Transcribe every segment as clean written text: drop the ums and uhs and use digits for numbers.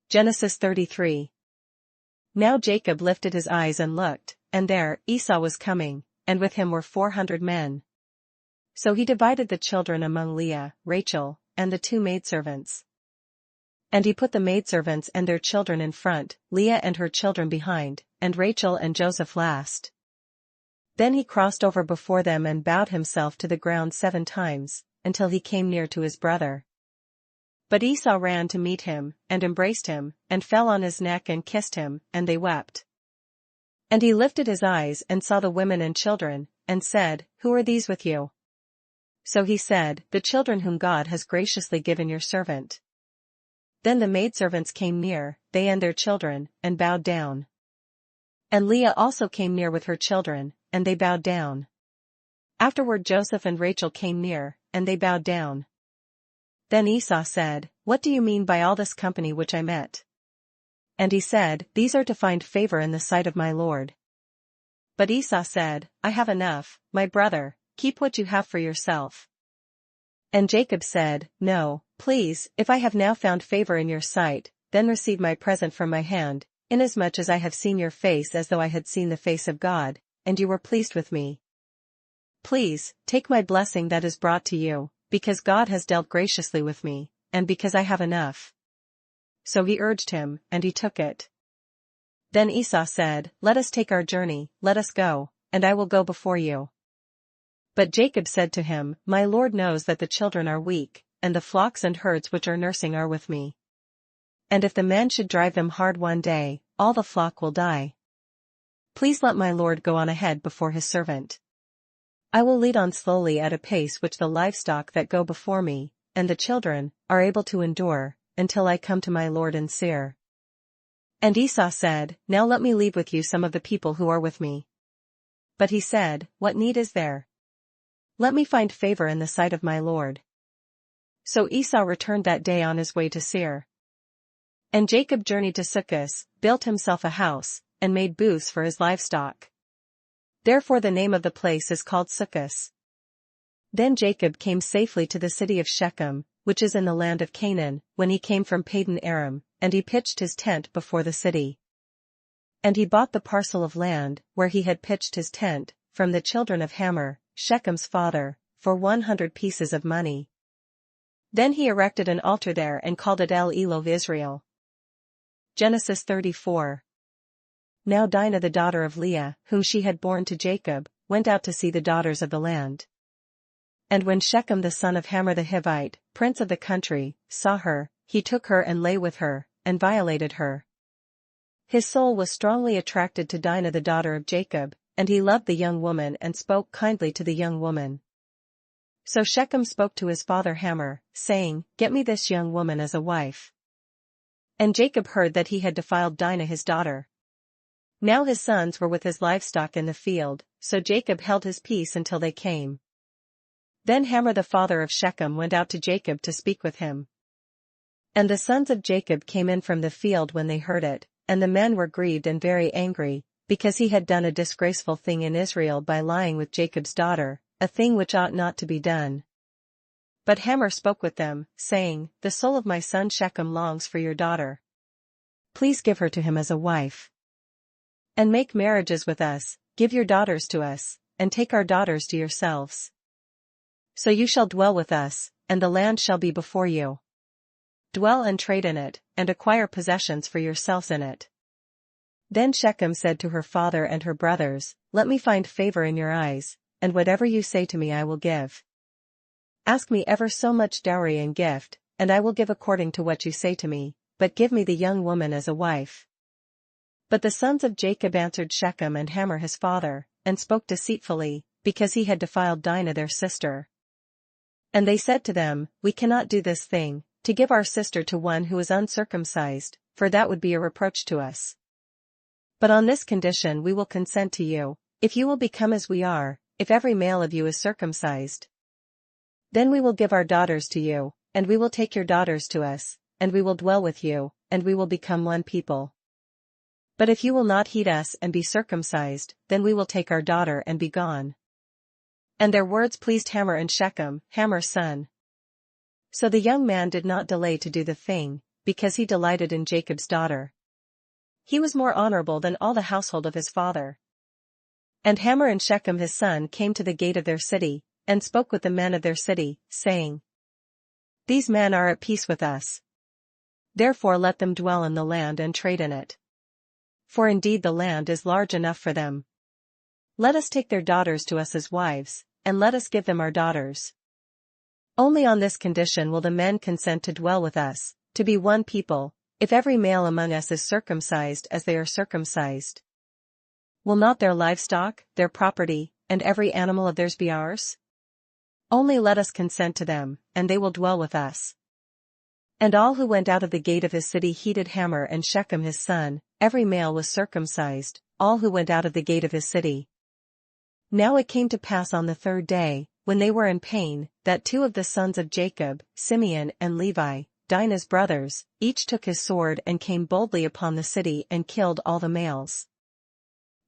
Genesis 33. Now Jacob lifted his eyes and looked, and there, Esau was coming, and with him were 400 men. So he divided the children among Leah, Rachel, and the 2 maidservants. And he put the maidservants and their children in front, Leah and her children behind, and Rachel and Joseph last. Then he crossed over before them and bowed himself to the ground 7 times, until he came near to his brother. But Esau ran to meet him, and embraced him, and fell on his neck and kissed him, and they wept. And he lifted his eyes and saw the women and children, and said, Who are these with you? So he said, The children whom God has graciously given your servant. Then the maidservants came near, they and their children, and bowed down. And Leah also came near with her children, and they bowed down. Afterward Joseph and Rachel came near, and they bowed down. Then Esau said, What do you mean by all this company which I met? And he said, These are to find favor in the sight of my Lord. But Esau said, I have enough, my brother, keep what you have for yourself. And Jacob said, No, please, if I have now found favor in your sight, then receive my present from my hand, inasmuch as I have seen your face as though I had seen the face of God, and you were pleased with me. Please, take my blessing that is brought to you, because God has dealt graciously with me, and because I have enough. So he urged him, and he took it. Then Esau said, Let us take our journey, let us go, and I will go before you. But Jacob said to him, My Lord knows that the children are weak, and the flocks and herds which are nursing are with me. And if the men should drive them hard one day, all the flock will die. Please let my Lord go on ahead before his servant. I will lead on slowly at a pace which the livestock that go before me, and the children, are able to endure, until I come to my Lord in Seir. And Esau said, Now let me leave with you some of the people who are with me. But he said, What need is there? Let me find favor in the sight of my Lord. So Esau returned that day on his way to Seir. And Jacob journeyed to Succoth, built himself a house, and made booths for his livestock. Therefore the name of the place is called Succoth. Then Jacob came safely to the city of Shechem, which is in the land of Canaan, when he came from Padan Aram, and he pitched his tent before the city. And he bought the parcel of land, where he had pitched his tent, from the children of Hamor, Shechem's father, for 100 pieces of money. Then he erected an altar there and called it El Elov Israel. Genesis 34. Now Dinah the daughter of Leah, whom she had borne to Jacob, went out to see the daughters of the land. And when Shechem the son of Hamor the Hivite, prince of the country, saw her, he took her and lay with her, and violated her. His soul was strongly attracted to Dinah the daughter of Jacob, and he loved the young woman and spoke kindly to the young woman. So Shechem spoke to his father Hamor, saying, Get me this young woman as a wife. And Jacob heard that he had defiled Dinah his daughter. Now his sons were with his livestock in the field, so Jacob held his peace until they came. Then Hamor the father of Shechem went out to Jacob to speak with him. And the sons of Jacob came in from the field when they heard it, and the men were grieved and very angry, because he had done a disgraceful thing in Israel by lying with Jacob's daughter, a thing which ought not to be done. But Hamor spoke with them, saying, The soul of my son Shechem longs for your daughter. Please give her to him as a wife. And make marriages with us, give your daughters to us, and take our daughters to yourselves. So you shall dwell with us, and the land shall be before you. Dwell and trade in it, and acquire possessions for yourselves in it. Then Shechem said to her father and her brothers, Let me find favor in your eyes, and whatever you say to me I will give. Ask me ever so much dowry and gift, and I will give according to what you say to me, but give me the young woman as a wife. But the sons of Jacob answered Shechem and Hamor his father, and spoke deceitfully, because he had defiled Dinah their sister. And they said to them, We cannot do this thing, to give our sister to one who is uncircumcised, for that would be a reproach to us. But on this condition we will consent to you, if you will become as we are, if every male of you is circumcised. Then we will give our daughters to you, and we will take your daughters to us, and we will dwell with you, and we will become one people. But if you will not heed us and be circumcised, then we will take our daughter and be gone. And their words pleased Hamor and Shechem, Hamor's son. So the young man did not delay to do the thing, because he delighted in Jacob's daughter. He was more honorable than all the household of his father. And Hamor and Shechem his son came to the gate of their city, and spoke with the men of their city, saying, These men are at peace with us. Therefore let them dwell in the land and trade in it. For indeed the land is large enough for them. Let us take their daughters to us as wives, and let us give them our daughters. Only on this condition will the men consent to dwell with us, to be one people, if every male among us is circumcised as they are circumcised. Will not their livestock, their property, and every animal of theirs be ours? Only let us consent to them, and they will dwell with us. And all who went out of the gate of his city heeded Hamor and Shechem his son, every male was circumcised, all who went out of the gate of his city. Now it came to pass on the third day, when they were in pain, that two of the sons of Jacob, Simeon and Levi, Dinah's brothers, each took his sword and came boldly upon the city and killed all the males.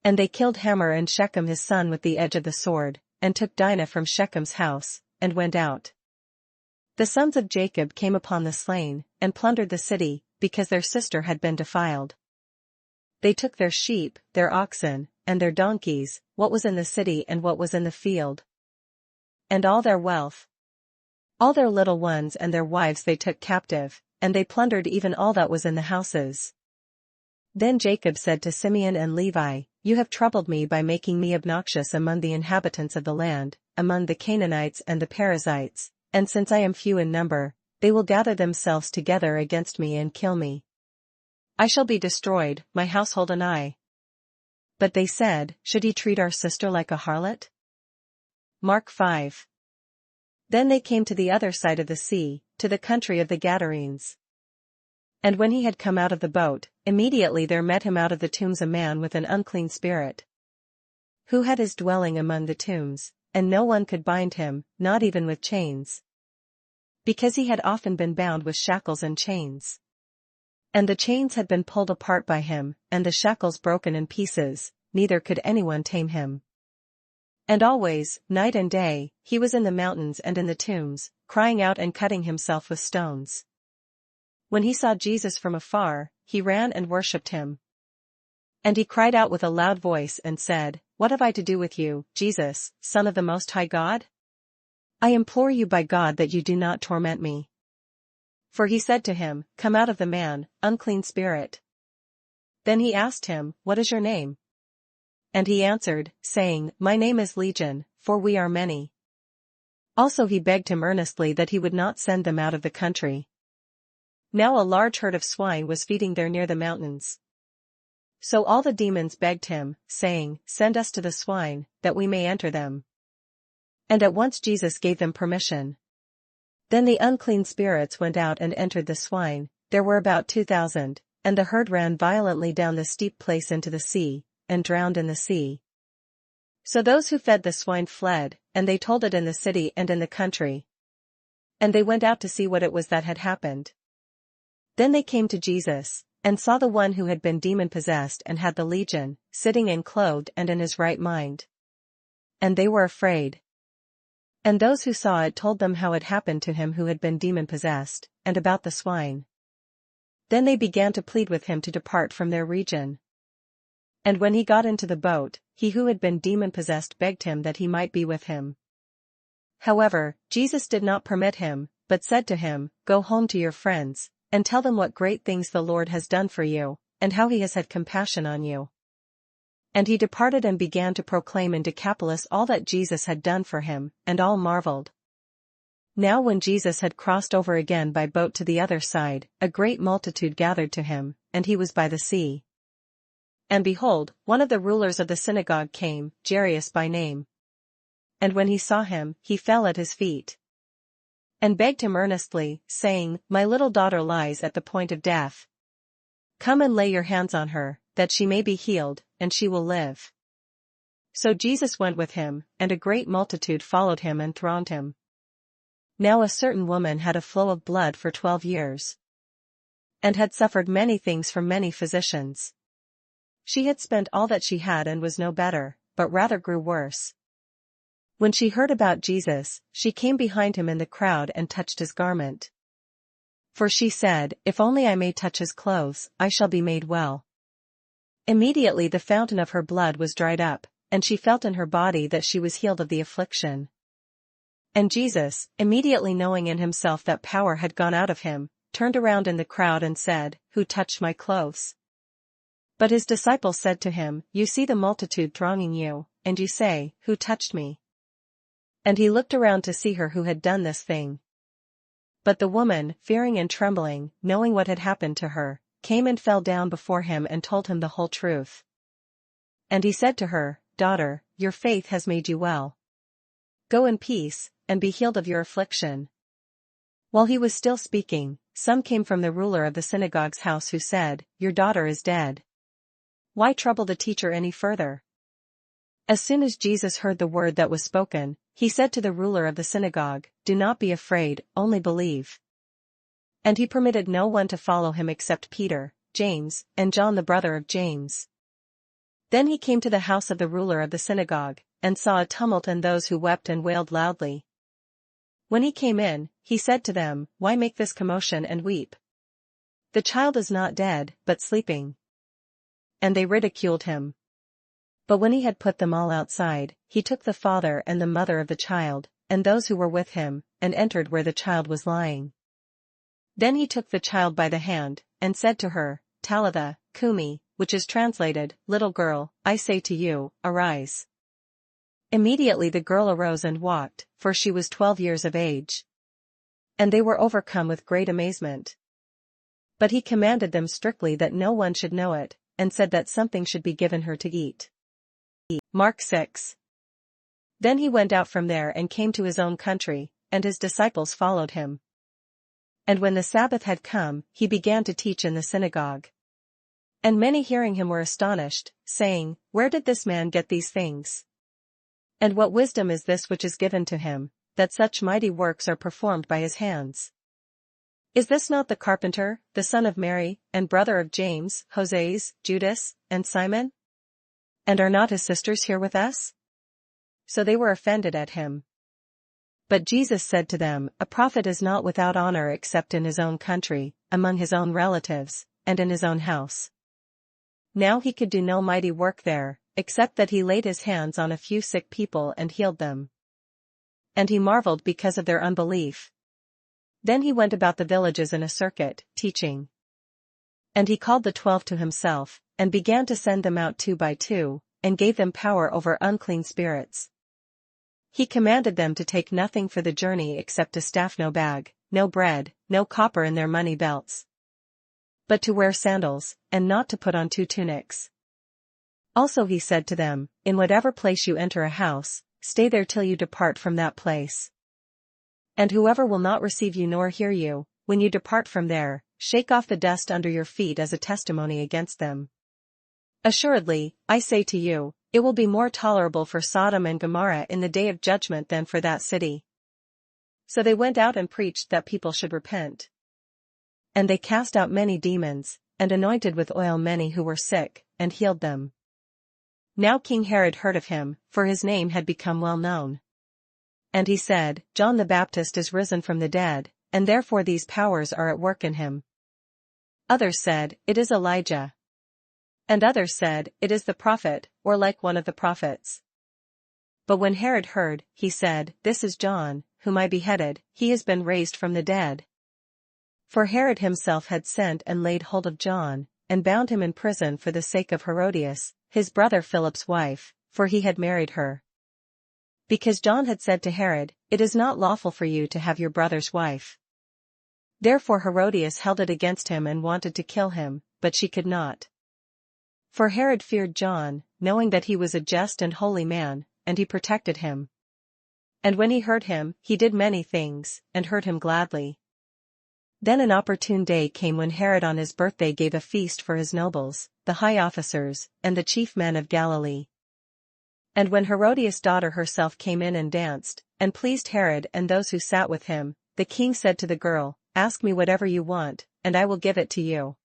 And they killed Hamor and Shechem his son with the edge of the sword, and took Dinah from Shechem's house, and went out. The sons of Jacob came upon the slain, and plundered the city, because their sister had been defiled. They took their sheep, their oxen, and their donkeys, what was in the city and what was in the field, and all their wealth. All their little ones and their wives they took captive, and they plundered even all that was in the houses. Then Jacob said to Simeon and Levi, You have troubled me by making me obnoxious among the inhabitants of the land, among the Canaanites and the Perizzites, and since I am few in number, they will gather themselves together against me and kill me. I shall be destroyed, my household and I. But they said, Should he treat our sister like a harlot? Mark 5. Then they came to the other side of the sea, to the country of the Gadarenes. And when he had come out of the boat, immediately there met him out of the tombs a man with an unclean spirit, who had his dwelling among the tombs, and no one could bind him, not even with chains, because he had often been bound with shackles and chains. And the chains had been pulled apart by him, and the shackles broken in pieces, neither could anyone tame him. And always, night and day, he was in the mountains and in the tombs, crying out and cutting himself with stones. When he saw Jesus from afar, he ran and worshipped him. And he cried out with a loud voice and said, What have I to do with you, Jesus, Son of the Most High God? I implore you by God that you do not torment me. For he said to him, Come out of the man, unclean spirit. Then he asked him, What is your name? And he answered, saying, My name is Legion, for we are many. Also he begged him earnestly that he would not send them out of the country. Now a large herd of swine was feeding there near the mountains. So all the demons begged him, saying, Send us to the swine, that we may enter them. And at once Jesus gave them permission. Then the unclean spirits went out and entered the swine, there were about 2,000, and the herd ran violently down the steep place into the sea, and drowned in the sea. So those who fed the swine fled, and they told it in the city and in the country. And they went out to see what it was that had happened. Then they came to Jesus, and saw the one who had been demon-possessed and had the legion, sitting and clothed and in his right mind. And they were afraid. And those who saw it told them how it happened to him who had been demon-possessed, and about the swine. Then they began to plead with him to depart from their region. And when he got into the boat, he who had been demon-possessed begged him that he might be with him. However, Jesus did not permit him, but said to him, Go home to your friends, and tell them what great things the Lord has done for you, and how he has had compassion on you. And he departed and began to proclaim in Decapolis all that Jesus had done for him, and all marveled. Now when Jesus had crossed over again by boat to the other side, a great multitude gathered to him, and he was by the sea. And behold, one of the rulers of the synagogue came, Jairus by name. And when he saw him, he fell at his feet, and begged him earnestly, saying, My little daughter lies at the point of death. Come and lay your hands on her, that she may be healed, and she will live. So Jesus went with him, and a great multitude followed him and thronged him. Now a certain woman had a flow of blood for 12 years, and had suffered many things from many physicians. She had spent all that she had and was no better, but rather grew worse. When she heard about Jesus, she came behind him in the crowd and touched his garment. For she said, "If only I may touch his clothes, I shall be made well." Immediately the fountain of her blood was dried up, and she felt in her body that she was healed of the affliction. And Jesus, immediately knowing in himself that power had gone out of him, turned around in the crowd and said, "Who touched my clothes?" But his disciples said to him, "You see the multitude thronging you, and you say, 'Who touched me?'" And he looked around to see her who had done this thing. But the woman, fearing and trembling, knowing what had happened to her, came and fell down before him and told him the whole truth. And he said to her, "Daughter, your faith has made you well. Go in peace, and be healed of your affliction." While he was still speaking, some came from the ruler of the synagogue's house who said, "Your daughter is dead. Why trouble the teacher any further?" As soon as Jesus heard the word that was spoken, he said to the ruler of the synagogue, "Do not be afraid, only believe." And he permitted no one to follow him except Peter, James, and John the brother of James. Then he came to the house of the ruler of the synagogue, and saw a tumult and those who wept and wailed loudly. When he came in, he said to them, "Why make this commotion and weep? The child is not dead, but sleeping." And they ridiculed him. But when he had put them all outside, he took the father and the mother of the child, and those who were with him, and entered where the child was lying. Then he took the child by the hand, and said to her, "Talitha, cumi," which is translated, "Little girl, I say to you, arise." Immediately the girl arose and walked, for she was 12 years of age. And they were overcome with great amazement. But he commanded them strictly that no one should know it, and said that something should be given her to eat. Mark 6. Then he went out from there and came to his own country, and his disciples followed him. And when the Sabbath had come, he began to teach in the synagogue. And many hearing him were astonished, saying, "Where did this man get these things? And what wisdom is this which is given to him, that such mighty works are performed by his hands? Is this not the carpenter, the son of Mary, and brother of James, Joses, Judas, and Simon? And are not his sisters here with us?" So they were offended at him. But Jesus said to them, "A prophet is not without honor except in his own country, among his own relatives, and in his own house." Now he could do no mighty work there, except that he laid his hands on a few sick people and healed them. And he marveled because of their unbelief. Then he went about the villages in a circuit, teaching. And he called the 12 to himself, and began to send them out 2 by 2, and gave them power over unclean spirits. He commanded them to take nothing for the journey except a staff, no bag, no bread, no copper in their money belts. But to wear sandals, and not to put on 2 tunics. Also he said to them, "In whatever place you enter a house, stay there till you depart from that place. And whoever will not receive you nor hear you, when you depart from there, shake off the dust under your feet as a testimony against them. Assuredly, I say to you, it will be more tolerable for Sodom and Gomorrah in the day of judgment than for that city." So they went out and preached that people should repent. And they cast out many demons, and anointed with oil many who were sick, and healed them. Now King Herod heard of him, for his name had become well known. And he said, "John the Baptist is risen from the dead, and therefore these powers are at work in him." Others said, "It is Elijah." And others said, "It is the prophet, or like one of the prophets." But when Herod heard, he said, "This is John, whom I beheaded, he has been raised from the dead." For Herod himself had sent and laid hold of John, and bound him in prison for the sake of Herodias, his brother Philip's wife, for he had married her. Because John had said to Herod, "It is not lawful for you to have your brother's wife." Therefore Herodias held it against him and wanted to kill him, but she could not. For Herod feared John, knowing that he was a just and holy man, and he protected him. And when he heard him, he did many things, and heard him gladly. Then an opportune day came when Herod on his birthday gave a feast for his nobles, the high officers, and the chief men of Galilee. And when Herodias' daughter herself came in and danced, and pleased Herod and those who sat with him, the king said to the girl, "Ask me whatever you want, and I will give it to you."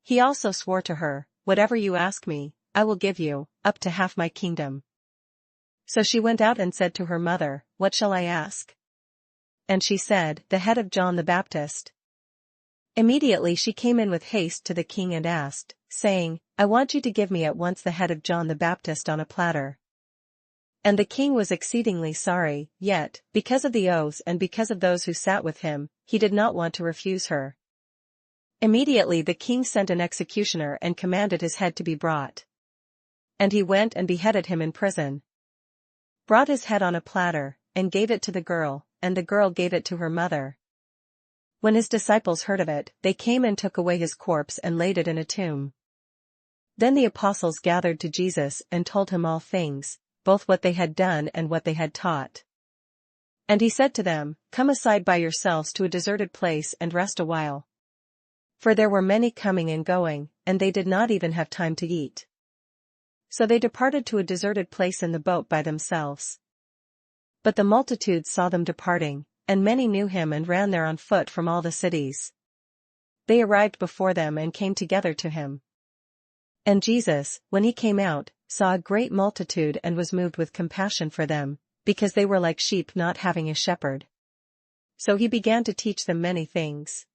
He also swore to her, "Whatever you ask me, I will give you, up to half my kingdom." So she went out and said to her mother, "What shall I ask?" And she said, "The head of John the Baptist." Immediately she came in with haste to the king and asked, saying, I want you to give me at once the head of John the Baptist on a platter. And the king was exceedingly sorry, yet, because of the oaths and because of those who sat with him, he did not want to refuse her. Immediately the king sent an executioner and commanded his head to be brought. And he went and beheaded him in prison. Brought his head on a platter, and gave it to the girl, and the girl gave it to her mother. When his disciples heard of it, they came and took away his corpse and laid it in a tomb. Then the apostles gathered to Jesus and told him all things, both what they had done and what they had taught. And he said to them, Come aside by yourselves to a deserted place and rest a while. For there were many coming and going, and they did not even have time to eat. So they departed to a deserted place in the boat by themselves. But the multitudes saw them departing, and many knew him and ran there on foot from all the cities. They arrived before them and came together to him. And Jesus, when he came out, saw a great multitude and was moved with compassion for them, because they were like sheep not having a shepherd. So he began to teach them many things.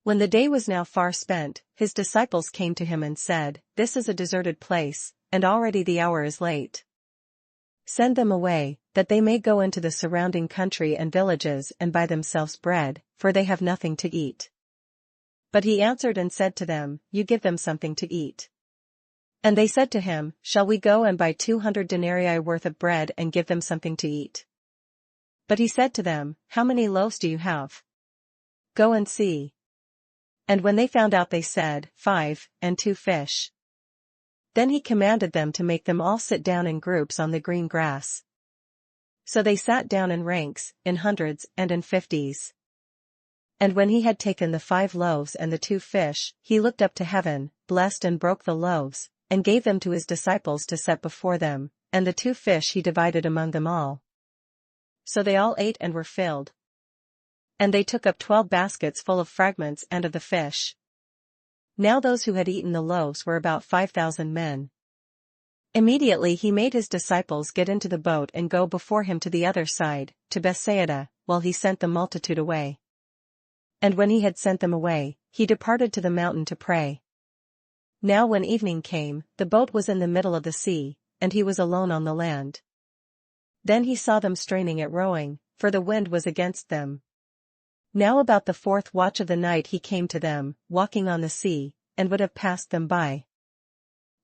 When the day was now far spent, his disciples came to him and said, This is a deserted place, and already the hour is late. Send them away, that they may go into the surrounding country and villages and buy themselves bread, for they have nothing to eat. But he answered and said to them, You give them something to eat. And they said to him, Shall we go and buy 200 denarii worth of bread and give them something to eat? But he said to them, How many loaves do you have? Go and see. And when they found out they said, 5, and 2 fish. Then he commanded them to make them all sit down in groups on the green grass. So they sat down in ranks, in hundreds and in 50s. And when he had taken the 5 loaves and the 2 fish, he looked up to heaven, blessed and broke the loaves, and gave them to his disciples to set before them, and the 2 fish he divided among them all. So they all ate and were filled. And they took up 12 baskets full of fragments and of the fish. Now those who had eaten the loaves were about 5,000 men. Immediately he made his disciples get into the boat and go before him to the other side, to Bethsaida, while he sent the multitude away. And when he had sent them away, he departed to the mountain to pray. Now when evening came, the boat was in the middle of the sea, and he was alone on the land. Then he saw them straining at rowing, for the wind was against them. Now about the 4th watch of the night he came to them, walking on the sea, and would have passed them by.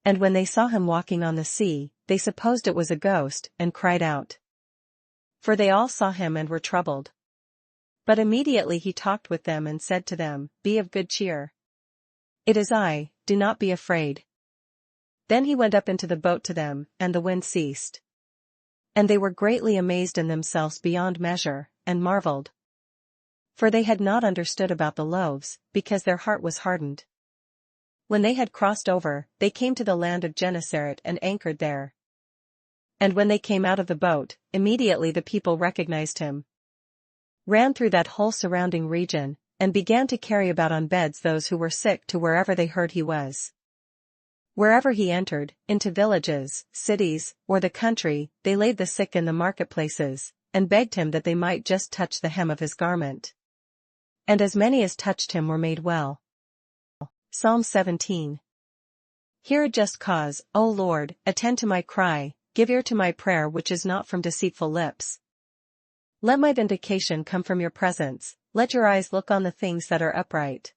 And when they saw him walking on the sea, they supposed it was a ghost, and cried out. For they all saw him and were troubled. But immediately he talked with them and said to them, Be of good cheer. It is I, do not be afraid. Then he went up into the boat to them, and the wind ceased. And they were greatly amazed in themselves beyond measure, and marveled. For they had not understood about the loaves, because their heart was hardened. When they had crossed over, they came to the land of Gennesaret and anchored there. And when they came out of the boat, immediately the people recognized him, ran through that whole surrounding region, and began to carry about on beds those who were sick to wherever they heard he was. Wherever he entered, into villages, cities, or the country, they laid the sick in the marketplaces, and begged him that they might just touch the hem of his garment. And as many as touched him were made well. Psalms 17. Hear a just cause, O Lord, attend to my cry, give ear to my prayer which is not from deceitful lips. Let my vindication come from your presence, let your eyes look on the things that are upright.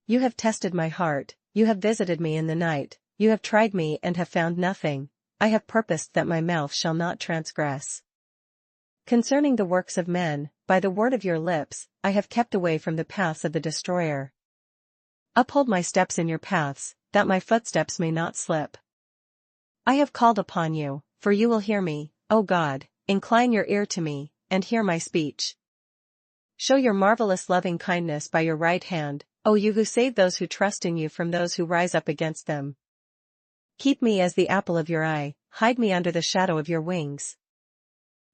You have tested my heart, you have visited me in the night, you have tried me and have found nothing, I have purposed that my mouth shall not transgress. Concerning the works of men, by the word of your lips, I have kept away from the paths of the destroyer. Uphold my steps in your paths, that my footsteps may not slip. I have called upon you, for you will hear me, O God, incline your ear to me, and hear my speech. Show your marvelous loving kindness by your right hand, O you who save those who trust in you from those who rise up against them. Keep me as the apple of your eye, hide me under the shadow of your wings.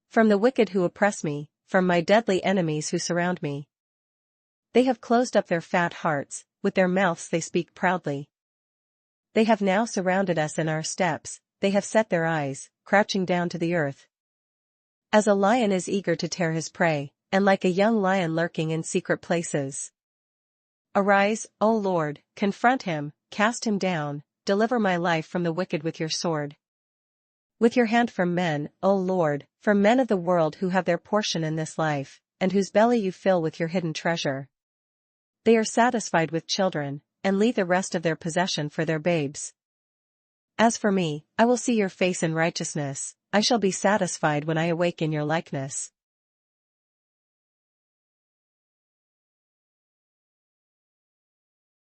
From the wicked who oppress me, from my deadly enemies who surround me. They have closed up their fat hearts, with their mouths they speak proudly. They have now surrounded us in our steps, they have set their eyes, crouching down to the earth. As a lion is eager to tear his prey, and like a young lion lurking in secret places. Arise, O Lord, confront him, cast him down, deliver my life from the wicked with your sword. With your hand from men, O Lord, from men of the world who have their portion in this life, and whose belly you fill with your hidden treasure. They are satisfied with children, and leave the rest of their possession for their babes. As for me, I will see your face in righteousness, I shall be satisfied when I awake in your likeness.